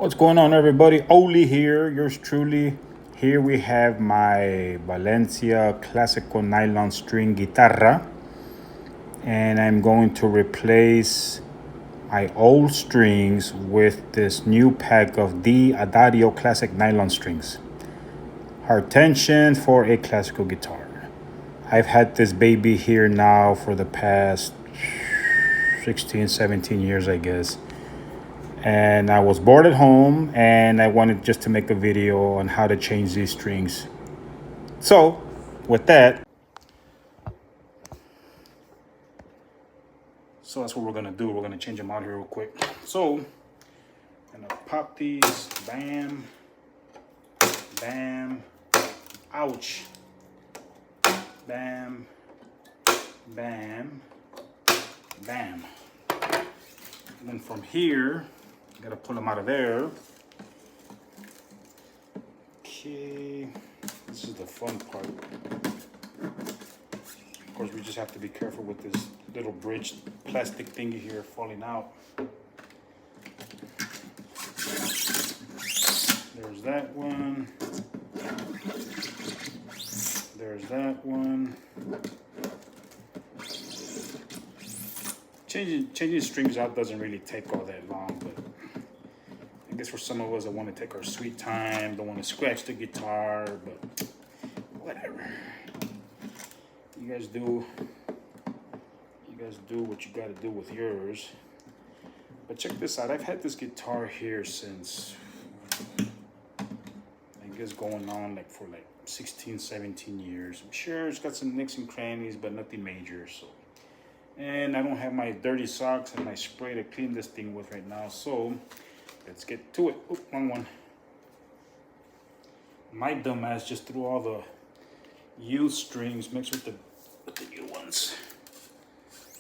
What's going on, everybody? Oli here, yours truly. Here we have my Valencia Classical nylon string guitarra, and I'm going to replace my old strings with this new pack of the Adario Classic nylon strings. Hard tension for a classical guitar. I've had this baby here now for the past 16, 17 years, I guess. And I was bored at home and I wanted just to make a video on how to change these strings. So with that, that's what we're gonna do. We're gonna change them out here real quick. So I'm gonna pop these, bam, bam, ouch, bam, bam, bam. And then from here, gotta pull them out of there. Okay, this is the fun part. Of course, we just have to be careful with this little bridge plastic thingy here falling out. There's that one. There's that one. Changing strings out doesn't really take all that long, but I guess for some of us that want to take our sweet time, don't want to scratch the guitar, but whatever. You guys do what you got to do with yours. But check this out. I've had this guitar here since, I guess, going on for 16, 17 years. I'm sure it's got some nicks and crannies, but nothing major. So, and I don't have my dirty socks and my spray to clean this thing with right now. So let's get to it. Oop, wrong one. My dumbass just threw all the used strings mixed with the new ones.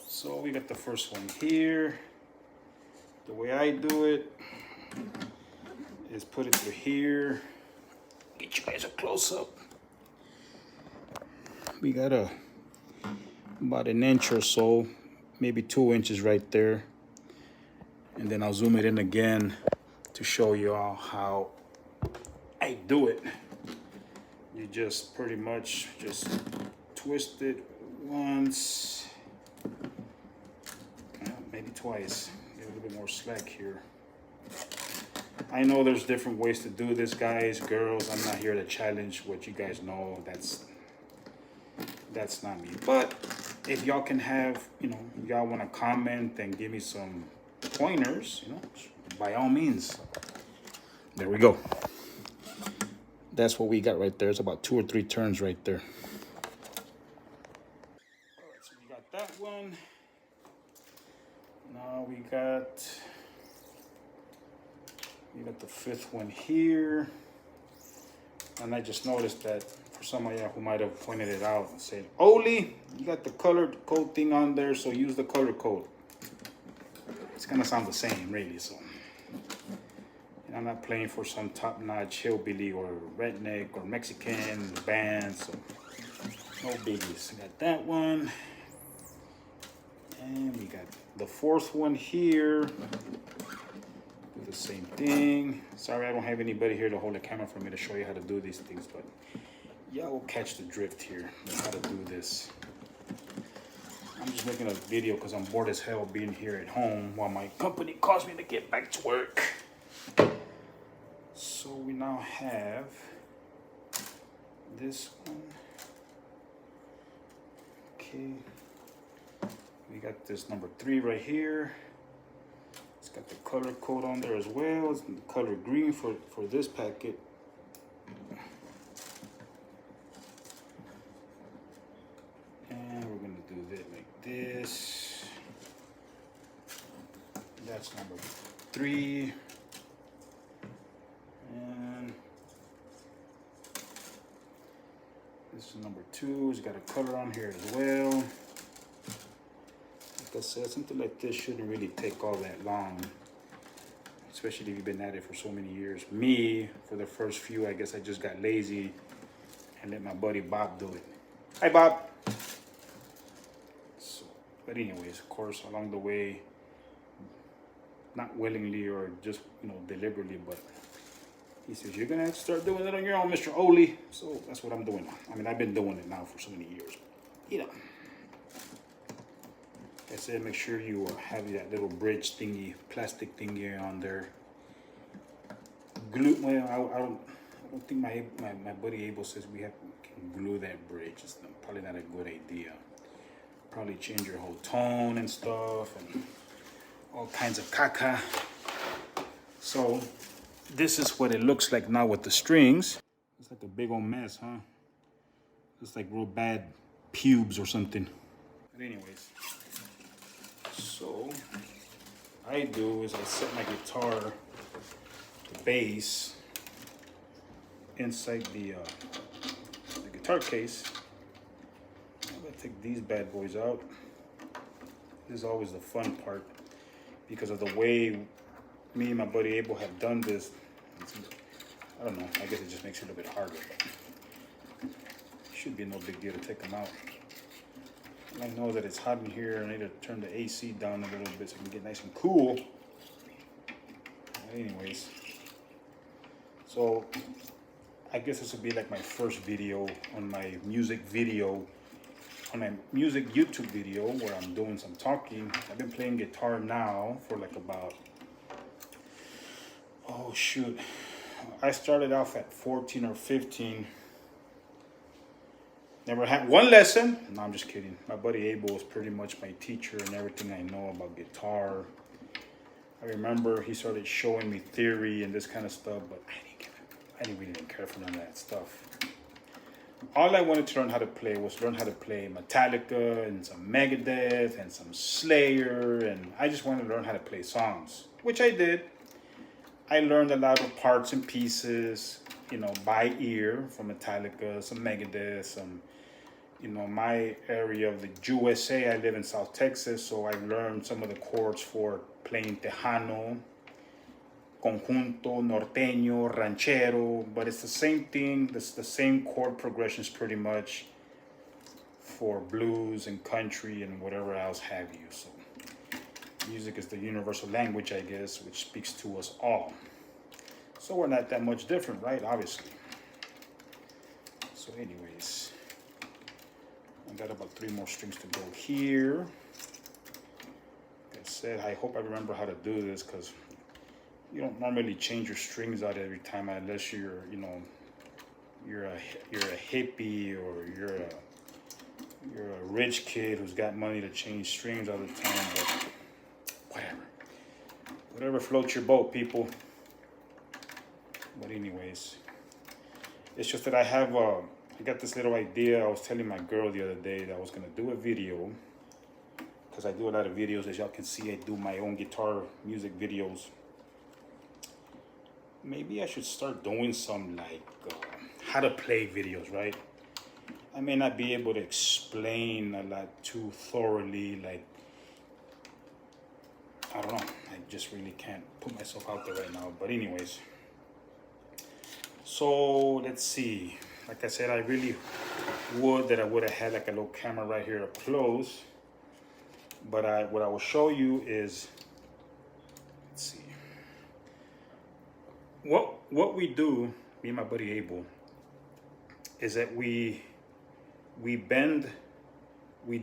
So we got the first one here. The way I do it is put it through here. Get you guys a close up. We got about an inch or so, maybe 2 inches right there. And then I'll zoom it in again to show you all how I do it. You just pretty much just twist it once, maybe twice. Get a little bit more slack here. I know there's different ways to do this, guys, girls. I'm not here to challenge what you guys know. That's not me. But if y'all can have, y'all want to comment and give me some pointers, by all means. There we go. That's what we got right there. It's about 2 or 3 turns right there. All right, so we got that one. Now we got the 5th one here. And I just noticed that for some of you who might have pointed it out and said, Oli, you got the colored code thing on there, so use the color code. It's gonna sound the same, really. So, and I'm not playing for some top-notch hillbilly or redneck or Mexican band, so no biggies. Got that one, and we got the 4th one here. Do the same thing. Sorry, I don't have anybody here to hold the camera for me to show you how to do these things, but y'all will catch the drift here on how to do this. I'm just making a video because I'm bored as hell being here at home while my company calls me to get back to work. So we now have this one. Okay. We got this number 3 right here. It's got the color code on there as well. It's the color green for this packet. And we're gonna do that like this. That's number 3. And this is number 2. It's got a color on here as well. Like I said, something like this shouldn't really take all that long, especially if you've been at it for so many years. Me, for the first few, I guess I just got lazy and let my buddy Bob do it. Hi, Bob. So, but anyways, of course, along the way, not willingly or just, deliberately, but he says, you're gonna have to start doing it on your own, Mr. Oli. So that's what I'm doing now. I mean, I've been doing it now for so many years. I said, make sure you have that little bridge thingy, plastic thingy on there. Glue, well, I don't think my buddy Abel says we can glue that bridge. It's probably not a good idea. Probably change your whole tone and stuff and all kinds of caca. So this is what it looks like now with the strings. It's like a big old mess, huh? It's like real bad pubes or something. But anyways, so I do is I set my guitar, the bass, inside the guitar case. I'm gonna take these bad boys out. This is always the fun part because of the way me and my buddy Abel have done this. I don't know, I guess it just makes it a little bit harder, but it should be no big deal to take them out. I know that it's hot in here. I need to turn the AC down a little bit so we can get nice and cool. But anyways, so I guess this would be like my first video on my music YouTube video where I'm doing some talking. I've been playing guitar now for like about, oh shoot, I started off at 14 or 15. Never had one lesson. No, I'm just kidding. My buddy Abel was pretty much my teacher and everything I know about guitar. I remember he started showing me theory and this kind of stuff, but I didn't really care for none of that stuff. All I wanted to learn how to play was learn how to play Metallica and some Megadeth and some Slayer, and I just wanted to learn how to play songs, which I did. I learned a lot of parts and pieces, by ear from Metallica, some Megadeth, some, my area of the USA, I live in South Texas, so I learned some of the chords for playing Tejano, Conjunto, Norteño, Ranchero, but it's the same thing. It's the same chord progressions pretty much for blues and country and whatever else have you. So music is the universal language, I guess, which speaks to us all. So we're not that much different, right? Obviously. So anyways, I got about 3 more strings to go here. Like I said, I hope I remember how to do this because you don't normally change your strings out every time unless you're a hippie or you're a rich kid who's got money to change strings all the time. But whatever floats your boat, people. But anyways, it's just that I got this little idea. I was telling my girl the other day that I was gonna do a video because I do a lot of videos. As y'all can see, I do my own guitar music videos. Maybe I should start doing some like how to play videos, right? I may not be able to explain a lot too thoroughly, like, I don't know. I just really can't put myself out there right now. But anyways, so let's see. Like I said, I really would have had like a little camera right here up close. But what I will show you is, let's see. What we do, me and my buddy Abel, is that we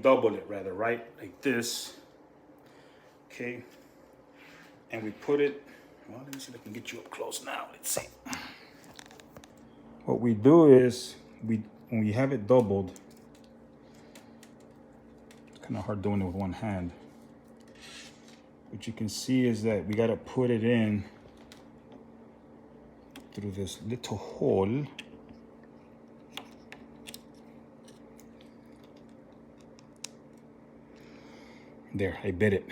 double it rather, right? Like this, okay? And we put it, well, let me see if I can get you up close now. Let's see. What we do is, when we have it doubled, it's kind of hard doing it with one hand. What you can see is that we got to put it in through this little hole. There, I bit it.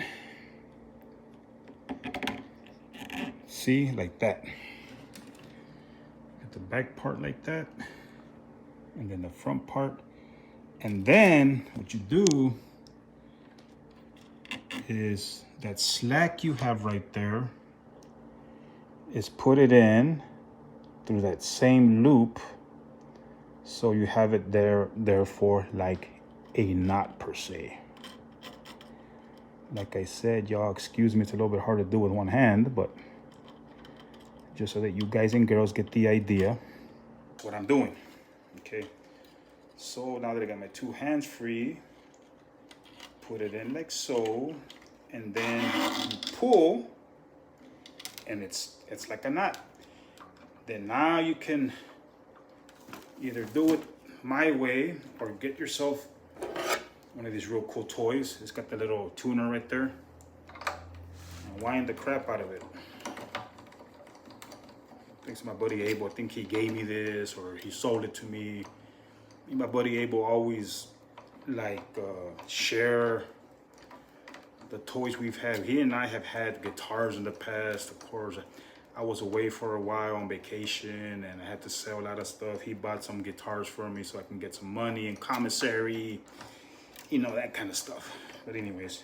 See, like that. Get the back part like that, and then the front part. And then what you do is that slack you have right there is put it in through that same loop, so you have it therefore like a knot per se, Like I said, y'all excuse me, it's a little bit hard to do with one hand, but just so that you guys and girls get the idea what I'm doing. Okay, so now that I got my two hands free, put it in like so, and then you pull, and it's like a knot. Then now you can either do it my way or get yourself one of these real cool toys. It's got the little tuner right there. And wind the crap out of it. Thanks to my buddy Abel. I think he gave me this or he sold it to me. Me and my buddy Abel always share the toys we've had. He and I have had guitars in the past. Of course, I was away for a while on vacation and I had to sell a lot of stuff. He bought some guitars for me so I can get some money and commissary, you know, that kind of stuff. But anyways,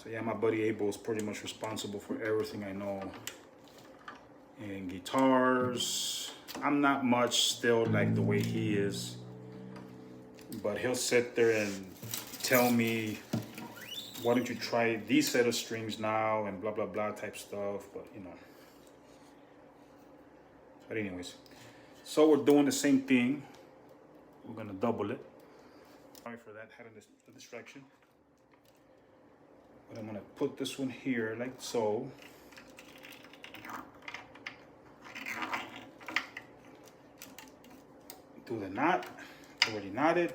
so yeah, my buddy Abel is pretty much responsible for everything I know in guitars. I'm not much still like the way he is, but he'll sit there and tell me, why don't you try these set of strings now and blah blah blah type stuff. But you know, but anyways, so we're doing the same thing. We're gonna double it. Sorry for that, had a distraction. But I'm gonna put this one here like so. Do the knot, already knotted.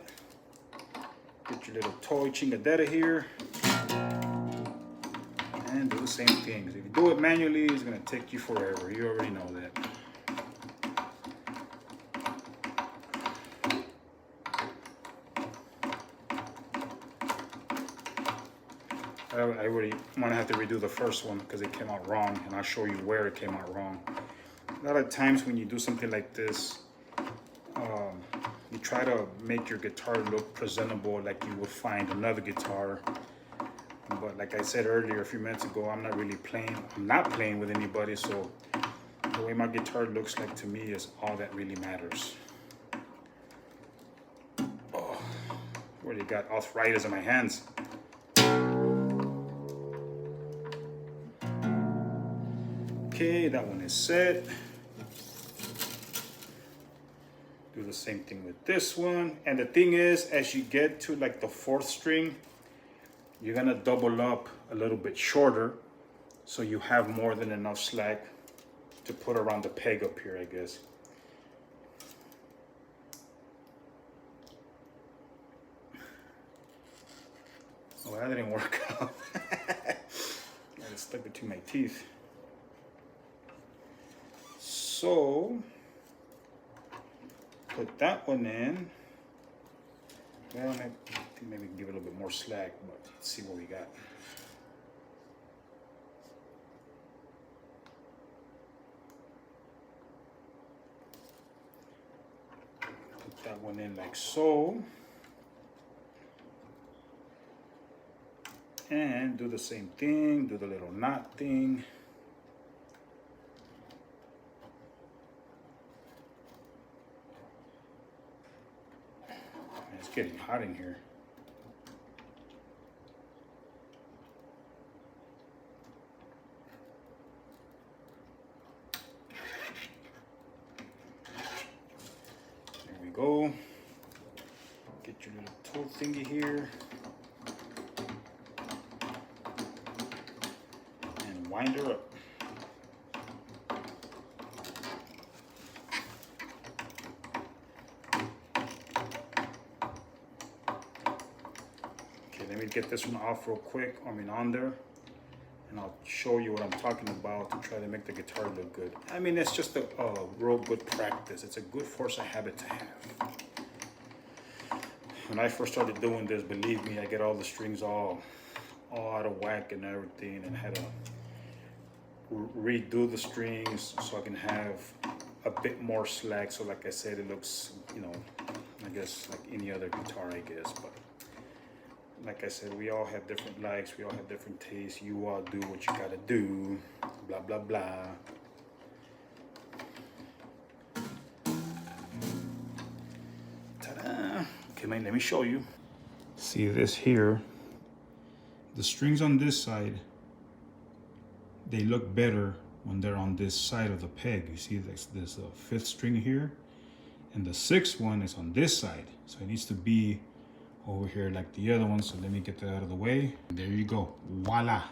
Get your little toy chingadera here. And do the same things. If you do it manually, it's gonna take you forever. You already know that. I already want to have to redo the first one because it came out wrong, and I'll show you where it came out wrong. A lot of times when you do something like this, you try to make your guitar look presentable like you would find another guitar. But like I said earlier, a few minutes ago, I'm not playing with anybody, so the way my guitar looks like to me is all that really matters. Oh, already got arthritis in my hands. Okay, that one is set. Do the same thing with this one. And the thing is, as you get to like the fourth string, you're gonna double up a little bit shorter so you have more than enough slack to put around the peg up here, I guess. Oh, that didn't work out. Got it stuck between my teeth. So, put that one in. Well, I think maybe give it a little bit more slack, but let's see what we got. Put that one in like so. And do the same thing, do the little knot thing. It's getting hot in here. There we go. Get your little toe thingy here. And wind her up. Let me get this one off real quick, on there, and I'll show you what I'm talking about to try to make the guitar look good. I mean, it's just a real good practice. It's a good force of habit to have. When I first started doing this, believe me, I get all the strings all out of whack and everything, and had to redo the strings so I can have a bit more slack. So like I said, it looks, you know, I guess like any other guitar, I guess, but like I said, we all have different likes, we all have different tastes. You all do what you gotta do, blah, blah, blah. Ta-da! Okay, man, let me show you. See this here The strings on this side, they look better when they're on this side of the peg. You see this fifth string here, and the sixth one is on this side. So it needs to be over here like the other one. So let me get that out of the way. There you go, voila.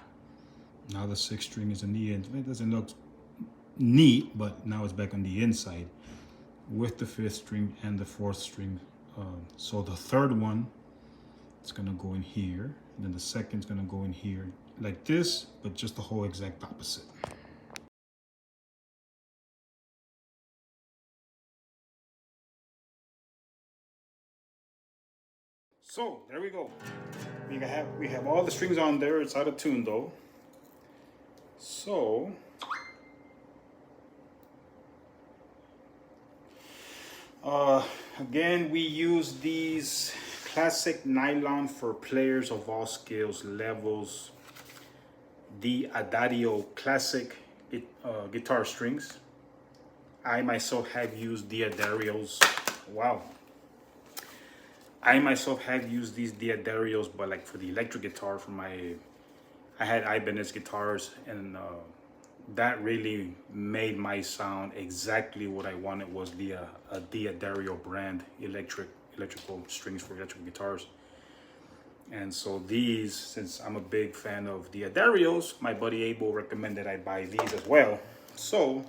Now the sixth string is in the end. It doesn't look neat, but now it's back on the inside with the fifth string and the fourth string. So the third one, it's gonna go in here, and then the second's gonna go in here like this, but just the whole exact opposite. So there we go. We have all the strings on there. It's out of tune though. So again, we use these classic nylon for players of all skills levels. The Adagio classic guitar strings. I myself have used the Adarios. Wow. I myself have used these Diadarios, but like for the electric guitar, I had Ibanez guitars, and that really made my sound exactly what I wanted. Was the Diadario brand electrical strings for electrical guitars. And so these, since I'm a big fan of the Adarios, my buddy Abel recommended I buy these as well. So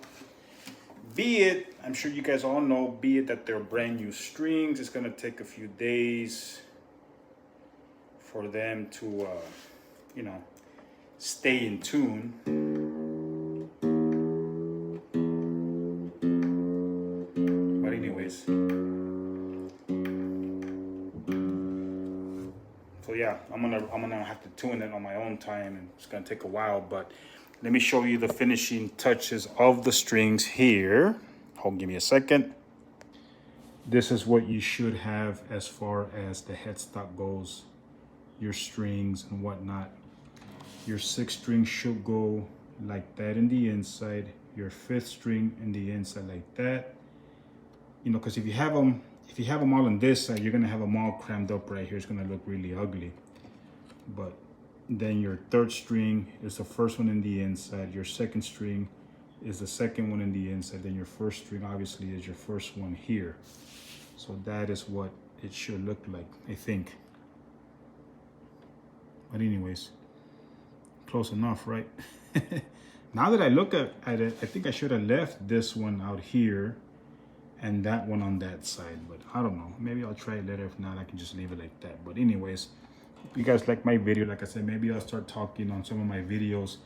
be it, I'm sure you guys all know, be it that they're brand new strings, it's gonna take a few days for them to, you know, stay in tune. But anyways, so yeah, I'm gonna have to tune it on my own time, and it's gonna take a while. But let me show you the finishing touches of the strings here. Hold, give me a second. This is what you should have as far as the headstock goes, your strings and whatnot. Your sixth string should go like that in the inside. Your fifth string in the inside like that. You know, because if you have them all on this side, you're gonna have them all crammed up right here. It's gonna look really ugly. But then your third string is the first one in the inside. Your second string is the second one in the inside. Then your first string obviously is your first one here. So that is what it should look like, I think. But anyways, close enough, right? Now that I look at it, I think I should have left this one out here and that one on that side, but I don't know. Maybe I'll try it later. If not, I can just leave it like that. But anyways, if you guys like my video, like I said, maybe I'll start talking on some of my videos.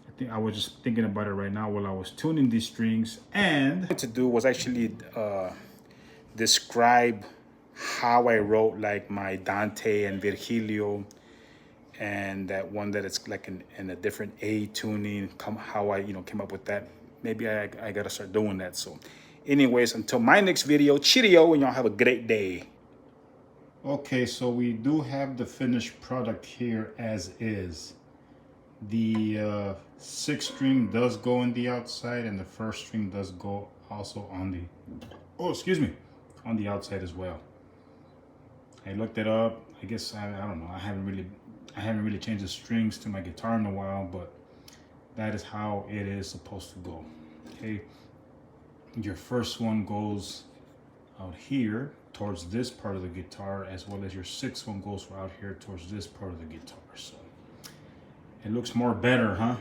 I think I was just thinking about it right now while I was tuning these strings, and what to do was actually describe how I wrote like my Dante and Virgilio, and that one that it's like in a different A tuning, how I came up with that. Maybe I gotta start doing that. So anyways, until my next video, cheerio, and y'all have a great day. Okay, so we do have the finished product here as is. The sixth string does go on the outside, and the first string does go also on the, on the outside as well. I looked it up. I guess I don't know. I haven't really changed the strings to my guitar in a while, but that is how it is supposed to go. Okay. Your first one goes out here towards this part of the guitar, as well as your sixth one goes out here towards this part of the guitar. So it looks more better, huh?